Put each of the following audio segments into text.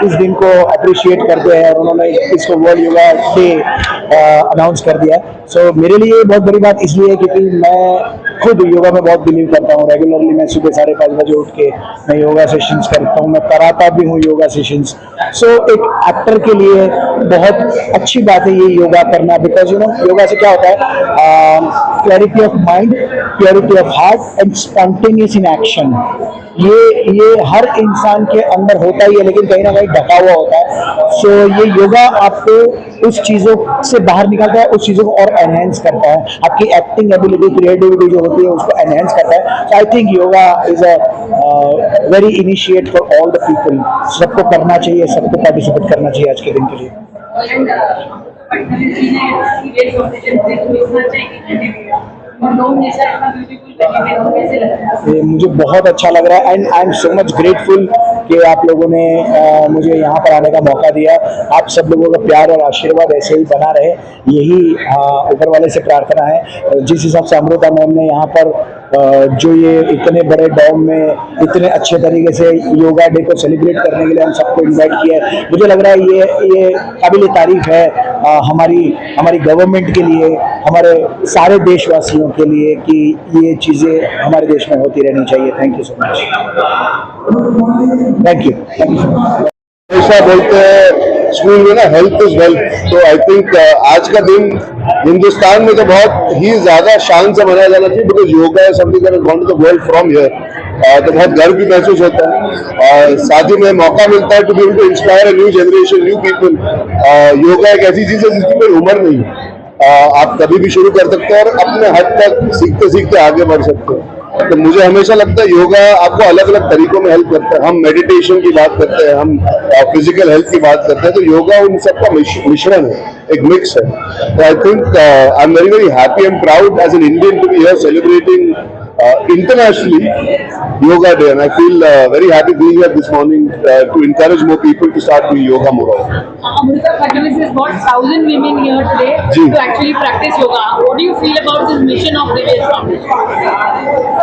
इस दिन को अप्रिशिएट करते हैं और उन्होंने इसको वर्ल्ड योगा डे अनाउंस कर दिया। सो मेरे लिए बहुत बड़ी बात इसलिए है क्योंकि मैं खुद योगा में बहुत बिलीव करता हूँ। रेगुलरली मैं सुबह 5:30 बजे उठ के मैं योगा सेशंस करता हूँ, मैं कराता भी हूँ योगा सेशंस। सो एक एक्टर के लिए बहुत अच्छी बात है ये योगा करना, बिकॉज यू नो योगा से क्या होता है, clarity of mind, purity of heart and spontaneous in action. ये हर इंसान के अंदर होता ही है, लेकिन कहीं ना कहीं ढका हुआ होता है। सो ये योगा आपको उस चीज़ों से बाहर निकालता है, उस चीज़ों को और एनहेंस करता है। आपकी एक्टिंग एबिलिटी, क्रिएटिविटी जो होती है उसको एनहेंस करता है। So I think yoga is a very initiate for all the people. सबको करना चाहिए, सबको पार्टिसिपेट करना चाहिए आज के दिन के लिए। मुझे बहुत अच्छा लग रहा है and I am so much grateful कि आप लोगों ने मुझे यहाँ पर आने का मौका दिया। आप सब लोगों का प्यार और आशीर्वाद ऐसे ही बना रहे, यही ऊपर वाले से प्रार्थना है। जिस हिसाब से अमृता मैम ने यहाँ पर जो ये इतने बड़े डॉम में इतने अच्छे तरीके से योगा डे को सेलिब्रेट करने के लिए हम सबको इनवाइट किया है, मुझे लग रहा है ये काबिल तारीफ है हमारी गवर्नमेंट के लिए, हमारे सारे देशवासियों के लिए कि ये चीज़ें हमारे देश में होती रहनी चाहिए। Thank you so much. Thank you so much. हमेशा बोलते हैं स्कूल में ना हेल्थ इज वेल्थ, तो आई थिंक आज का दिन हिंदुस्तान में तो बहुत ही ज्यादा शान से मनाया जाना चाहिए, बिकॉज योगा है something that has gone to the world from here. तो बहुत गर्व भी महसूस होता है और साथ ही में मौका मिलता है to be able to inspire a new generation, new people. Yoga एक ऐसी चीज है जिसकी कोई उम्र नहीं है, आप कभी भी शुरू कर सकते हैं और अपने हद तक सीखते सीखते आगे बढ़ सकते हैं। तो मुझे हमेशा लगता है योगा आपको अलग अलग तरीकों में हेल्प करता है। हम मेडिटेशन की बात करते हैं, हम फिजिकल हेल्थ की बात करते हैं, तो योगा उन सबका मिश्रण है, एक मिक्स है। तो I think I am very very happy and proud as an Indian to be here celebrating internationally yoga day, and I feel very happy being here this morning to encourage more people to start doing yoga more often. Amrita Fadnavis has got 1,000 women here today to actually practice yoga. What do you feel about this mission of Divya's Foundation?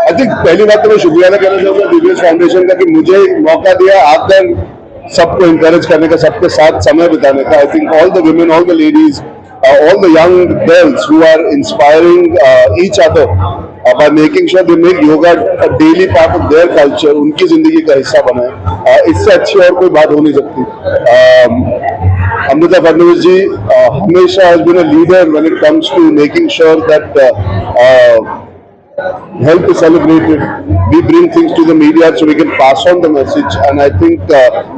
I think पहली बात तो मैं शुक्रिया अदा करना चाहूँगा Divya's foundation का कि मुझे मौका दिया आकर सबको encourage करने का, सबके साथ समय बिताने का। I think all the women, all the ladies, all the young girls who are inspiring each other by making sure they make yoga a daily part of their culture, उनकी जिंदगी का हिस्सा बनाए, इससे अच्छी और कोई बात हो नहीं सकती। अमृता फडणवीस जी हमेशा has been a leader when it comes to making sure that health is celebrated. We bring things to the media so we can pass on the message, and I think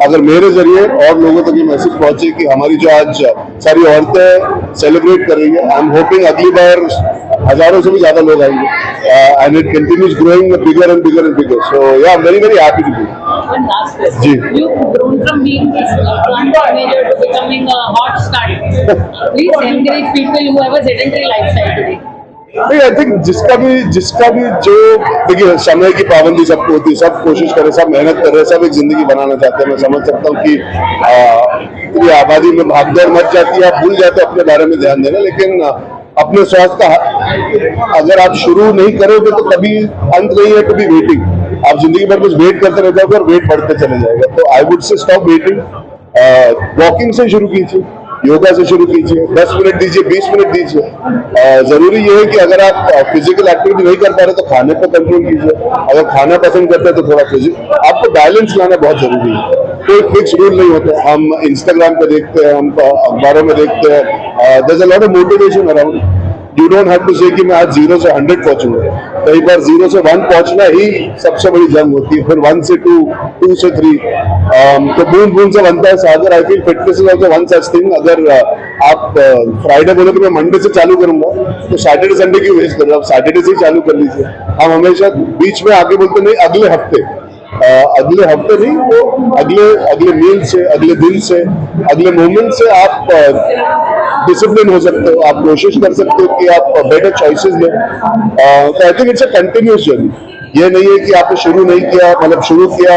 अगर मेरे जरिए और लोगों तक ये मैसेज पहुंचे कि हमारी जो आज सारी औरतें सेलिब्रेट कर रही है, आई एम होपिंग अगली बार हजारों से भी ज्यादा लोग आएंगे, and it continues growing bigger and bigger and bigger. So yeah, I'm very very happy to be. One last question. You've grown from being this blunt teenager to becoming a hot star. Please encourage people who have a sedentary lifestyle today. नहीं, I think जिसका भी जो देखिए समय की पाबंदी सबको होती है, सब कोशिश कर रहे, सब मेहनत कर रहे, सब एक जिंदगी बनाना चाहते हैं। मैं समझ सकता हूँ कि पूरी आबादी में भागदौड़ मच जाती है, आप भूल जाते हैं अपने बारे में ध्यान देना, लेकिन अपने स्वास्थ्य का अगर आप शुरू नहीं करोगे तो कभी अंत नहीं है टू बी वेटिंग। आप जिंदगी भर कुछ वेट करते रह जाओगे और वेट बढ़ते चले जाएगा। तो I would say stop waiting, walking से शुरू कीजिए, योगा से शुरू कीजिए, 10 मिनट दीजिए, 20 मिनट दीजिए। जरूरी ये है कि अगर आप फिजिकल एक्टिविटी नहीं कर पा रहे तो खाने पर कंट्रोल कीजिए, अगर खाना पसंद करते हैं तो थोड़ा आपको बैलेंस लाना बहुत जरूरी है। कोई फिक्स रूल नहीं होते, हम इंस्टाग्राम पे देखते हैं, हम अखबारों में देखते हैं, there is a lot of motivation around. You don't have to say कि मैं आज 0 से 100 पहुंचूंगा। कई बार 0 से 1 पहुंचना ही सबसे बड़ी जंग होती है, फिर 1 से 2, 2 से 3, तो बूंद बूंद से बनता है सागर। I feel fitness is also one such thing. अगर आप फ्राइडे बोले तो मैं मंडे से चालू करूंगा, तो सैटरडे संडे की वेस्ट कर रहा हूँ, आप सैटरडे से ही चालू कर लीजिए। हम हमेशा बीच में आगे बोलते नहीं, अगले हफ्ते नहीं, तो अगले मील से, अगले दिन से, अगले मोमेंट से आप डिसिप्लिन हो सकते हो, आप कोशिश कर सकते हो कि आप बेटर चॉइसेस लें। तो I think it's a continuous journey. ये नहीं है कि आपने शुरू नहीं किया, मतलब शुरू किया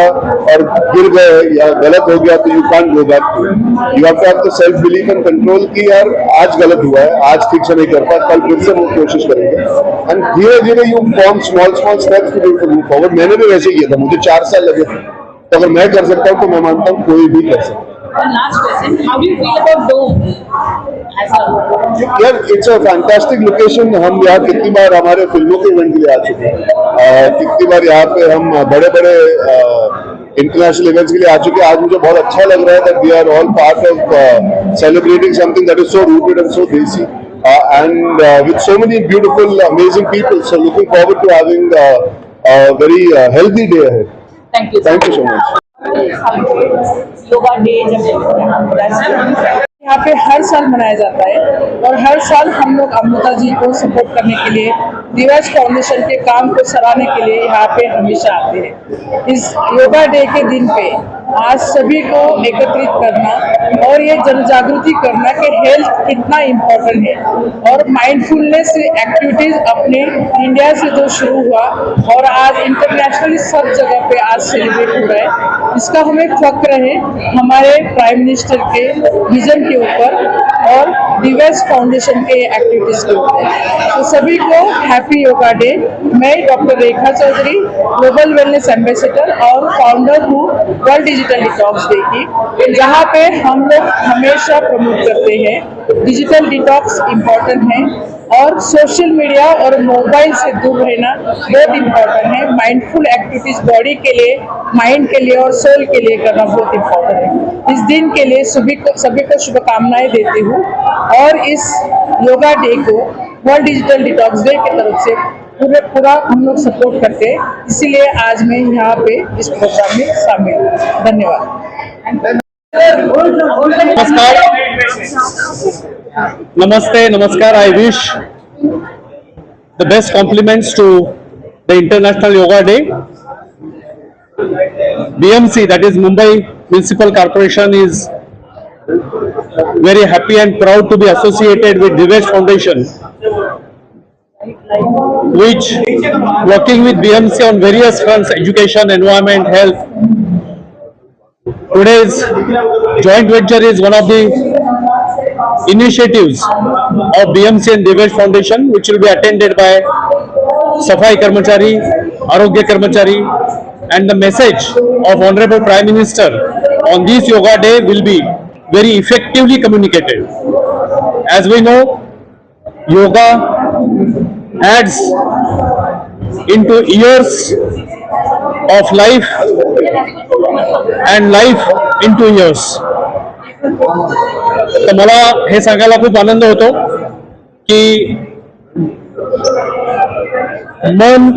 और गिर गए या गलत हो गया तो you can't go back to. You have to have the self belief and control कि यार आज गलत हुआ है, आज ठीक से नहीं कर पाया, कल फिर से वो कोशिश करेंगे, एंड धीरे धीरे you form small steps to move forward. मैंने भी वैसे किया था, मुझे 4 साल लगे थे, तो अगर मैं कर सकता हूँ तो मैं मानता हूँ कोई भी कर सकता है। One last question. How do you feel about Dome as a यार इट्स अ फैंटास्टिक लोकेशन। हम यहाँ कितनी बार हमारे फिल्मों के इवेंट के लिए आ चुके हैं, कितनी बार यहाँ पे हम बड़े बड़े इंटरनेशनल इवेंट्स के लिए आ चुके हैं। आज मुझे बहुत अच्छा लग रहा है that we are all part of celebrating something that is so rooted and so desi and with so many beautiful amazing people, so looking forward to having a very healthy day ahead. Thank you. Thank you so much. Yoga day जब यहाँ पे हर साल मनाया जाता है और हर साल हम लोग अमृता जी को सपोर्ट करने के लिए, दिवस फाउंडेशन के काम को सराहने के लिए यहाँ पे हमेशा आते हैं। इस योगा डे के दिन पे आज सभी को एकत्रित करना और ये जन जागृति करना कि हेल्थ कितना इम्पोर्टेंट है और माइंडफुलनेस एक्टिविटीज अपने इंडिया से जो शुरू हुआ और आज इंटरनेशनली सब जगह पे आज सेलिब्रेट हो रहा है, इसका हमें फक्र है हमारे प्राइम मिनिस्टर के विजन के ऊपर और दिवस फाउंडेशन के एक्टिविटीज के ऊपर। तो सभी को हैप्पी योगा डे। मैं डॉक्टर रेखा चौधरी, ग्लोबल वेलनेस एम्बेसडर और फाउंडर हूँ वर्ल्ड डिजिटल डिटॉक्स डे की, जहाँ पे हम लोग हमेशा प्रमोट करते हैं डिजिटल डिटॉक्स इम्पोर्टेंट है और सोशल मीडिया और मोबाइल से दूर रहना बहुत इम्पोर्टेंट है। माइंडफुल एक्टिविटीज बॉडी के लिए, माइंड के लिए और सोल के लिए करना बहुत इम्पोर्टेंट है। इस दिन के लिए सभी को शुभकामनाएं देती हूँ और इस योगा डे को वर्ल्ड डिजिटल डिटॉक्स डे की तरफ से पूरा हम लोग सपोर्ट करते हैं, इसीलिए आज मैं यहाँ पे इस प्रोग्राम में शामिल हूँ। धन्यवाद। Namaskar. I wish the best compliments to the International Yoga Day. BMC, that is Mumbai Municipal Corporation, is very happy and proud to be associated with Divesh Foundation, which working with BMC on various fronts: education, environment, health. Today's joint venture is one of the initiatives of BMC and Divesh Foundation, which will be attended by Safai Karmachari, Arogya Karmachari, and the message of Honorable Prime Minister on this Yoga Day will be very effectively communicated. As we know, yoga adds into years of life and life into years. तर मला हे सांगायला खूप आनंद होतो की मन,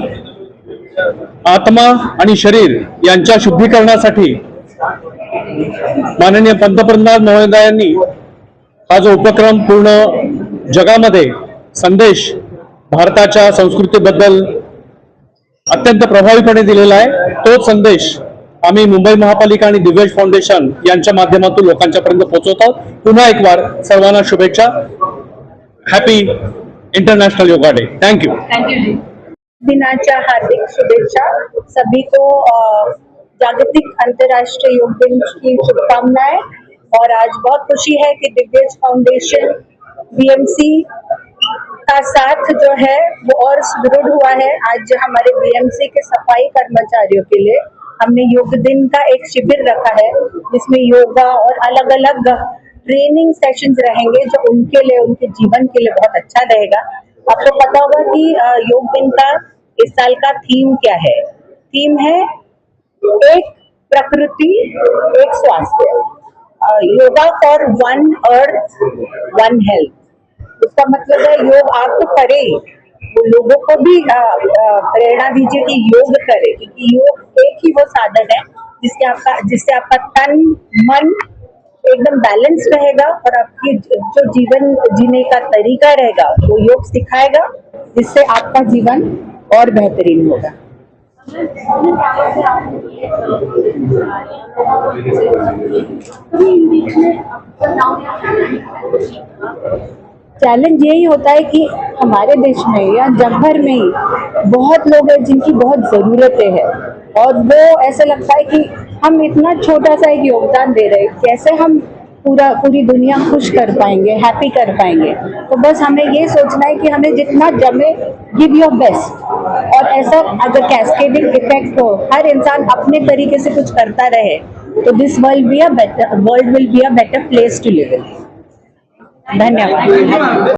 आत्मा आणि शरीर यांच्या शुद्धीकरणासाठी माननीय पंतप्रधान महोदयांनी हा जो उपक्रम पूर्ण जगामध्ये संदेश भारताच्या संस्कृतीबद्दल अत्यंत प्रभावीपणे दिलेला आहे, तोच संदेश आम्ही मुंबई महापालिका आणि दिव्यज फाउंडेशन यांच्या माध्यमातून लोकांच्या पर्यंत पोहोचवतो। पुन्हा एक बार सर्वांना शुभेच्छा। Happy international yoga day. Thank you. दिनाच्या हार्दिक शुभेच्छा। सभी को जागतिक अंतर्राष्ट्रीय योग दिन की शुभकामनाएं। और आज बहुत खुशी है कि दिव्यज फाउंडेशन बीएमसी का साथ जो है वो और सुदृढ़ हुआ है। आज हमारे बीएमसी के सफाई कर्मचारियों के लिए हमने योग दिन का एक शिविर रखा है, जिसमें योगा और अलग अलग ट्रेनिंग सेशंस रहेंगे जो उनके लिए, उनके जीवन के लिए बहुत अच्छा रहेगा। आपको पता होगा कि योग दिन का इस साल का थीम क्या है? थीम है एक प्रकृति एक स्वास्थ्य, yoga for one earth one health. इसका मतलब है योग आप तो करे, वो लोगों को भी प्रेरणा दीजिए कि योग करे, क्योंकि योग एक ही वो साधन है जिससे आपका तन मन एकदम बैलेंस रहेगा और आपकी जो जीवन जीने का तरीका रहेगा वो योग सिखाएगा, जिससे आपका जीवन और बेहतरीन होगा। चैलेंज यही होता है कि हमारे देश में या जग भर में ही बहुत लोग हैं जिनकी बहुत ज़रूरतें हैं और वो ऐसा लगता है कि हम इतना छोटा सा एक योगदान दे रहे हैं, कैसे हम पूरी दुनिया खुश कर पाएंगे, हैप्पी कर पाएंगे। तो बस हमें ये सोचना है कि हमें जितना जमे गिव योर बेस्ट, और ऐसा अगर कैस्केडिंग इफेक्ट हो, हर इंसान अपने तरीके से कुछ करता रहे तो this world will be a better place to live in. धन्यवाद।